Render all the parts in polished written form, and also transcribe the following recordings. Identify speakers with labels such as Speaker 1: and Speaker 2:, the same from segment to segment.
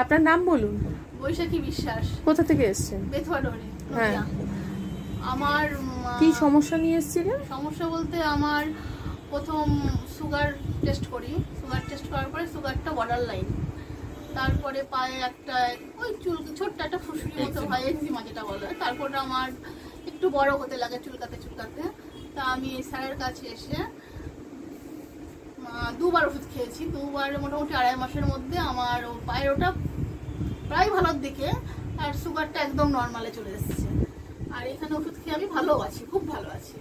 Speaker 1: আপনার নাম বলুন।
Speaker 2: বৈশাখী বিশ্বাস।
Speaker 1: কোথা থেকে এসেছেন?
Speaker 2: বেথুয়াডোরে।
Speaker 1: হ্যাঁ।
Speaker 2: আমার
Speaker 1: কি সমস্যা নিয়ে এসেছিলেন?
Speaker 2: সমস্যা বলতে আমার প্রথম সুগার টেস্ট করি, সুগার টেস্ট করার পরে সুগারটা বর্ডার লাইন। তারপরে পায়ে একটা ওই ছোট্ট একটা ফুসকুড়ি মতো হয়, এক্সিমা যেটা বলে। তারপরে আমার একটু বড় হতে লাগে চুলকাতে চুলকাতে। তা আমি স্যারের কাছে এসে দুবার ওষুধ খেয়েছি। দুবার মোটামুটি 2.5 মাসের মধ্যে আমার পায়ের ওটা প্রায় ভালোর দিকে, আর সুগারটা একদম নর্মালে চলে এসেছে। আর এখানে ওষুধ খেয়ে আমি ভালো আছি, খুব ভালো আছি।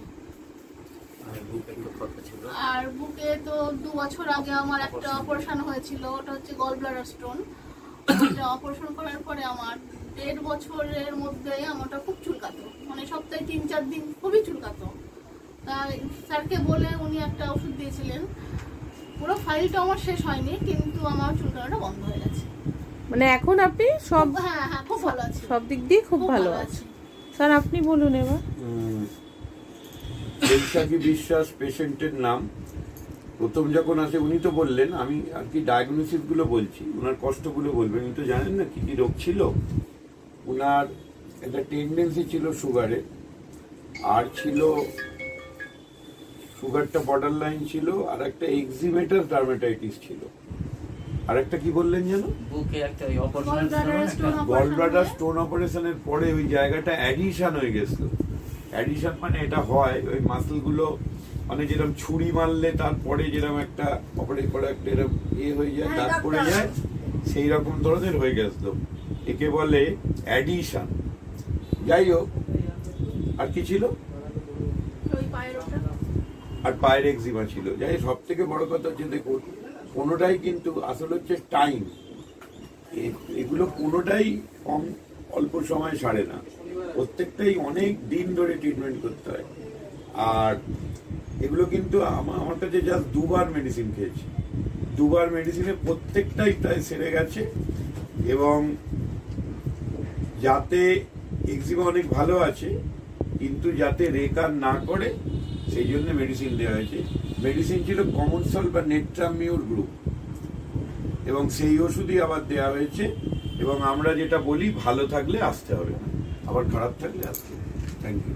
Speaker 2: আর বুকে তো 2 বছর আগে আমার একটা অপারেশন হয়েছিল, ওটা হচ্ছে গল ব্লাডার স্টোন। ওটা অপারেশন করার পরে আমার 1.5 বছরের মধ্যে আমারটা খুব চুলকাতো, মানে সপ্তাহে 3-4 দিন খুবই চুলকাতো। তাই স্যারকে বলে উনি একটা ওষুধ দিয়েছিলেন। পুরো ফাইলটা আমার শেষ হয়নি, কিন্তু আমার চুলকানোটা বন্ধ হয়ে গেছে।
Speaker 1: মানে এখন আপনি সব
Speaker 2: হ্যাঁ খুব ভালো আছি,
Speaker 1: সব দিক দিয়ে খুব ভালো আছি। স্যার আপনি বলুন এবার।
Speaker 3: বৈশাখী বিশ্বাস পেশেন্টের নাম। প্রথম যখন আসে উনি তো বললেন, আমি আর কি ডায়াগনোসিস গুলো বলছি, ওনার কষ্টগুলো বলবেন। উনি তো জানেন না কি কি রোগ ছিল। ওনার একটা টেন্ডেন্সি ছিল সুগারে, আর ছিল সুগারটা বর্ডার লাইন ছিল, আর একটা এক্সিমেটাস ডার্মাটাইটিস ছিল, আর একটা কি বললেন যেন
Speaker 4: বুকে একটা
Speaker 3: গল ব্লাডার স্টোন অপারেশনের পরে ওই জায়গাটা অ্যাডিশন হয়ে গেছিল। অ্যাডিশন মানে এটা হয় ওই মাসল গুলো, মানে যেরকম ছুরি মারলে তারপরে যেরকম একটা অপারেট করে একটা এরকম হয়ে যায়, দাগ পড়ে যায়, সেই রকম ধরনের হয়ে গেছিল। একে বলে অ্যাডিশন। যাই হোক, আর কি ছিল, আর পায়ের এক্সিমা ছিল। যাই সব থেকে বড় কথা হচ্ছে, দেখুন কোনোটাই কিন্তু আসলে হচ্ছে টাইম। এগুলো কোনোটাই কম অল্প সময় সারে না, প্রত্যেকটাই অনেক দিন ধরে ট্রিটমেন্ট করতে হয়। আর এগুলো কিন্তু আমার কাছে জাস্ট 2বার মেডিসিন খেয়েছি, 2বার মেডিসিনে প্রত্যেকটাই প্রায় সেরে গেছে। এবং যাতে এক্সিমা অনেক ভালো আছে, কিন্তু যাতে রেকার না করে সেই জন্য মেডিসিন দেওয়া হয়েছে। মেডিসিন ছিল কমন সল্ট বা নেট্রামিউর গ্রুপ, এবং সেই ওষুধই আবার দেওয়া হয়েছে। এবং আমরা যেটা বলি, ভালো থাকলে আসতে হবে না, আবার খারাপ থাকলে আসতে হবে। Thank you.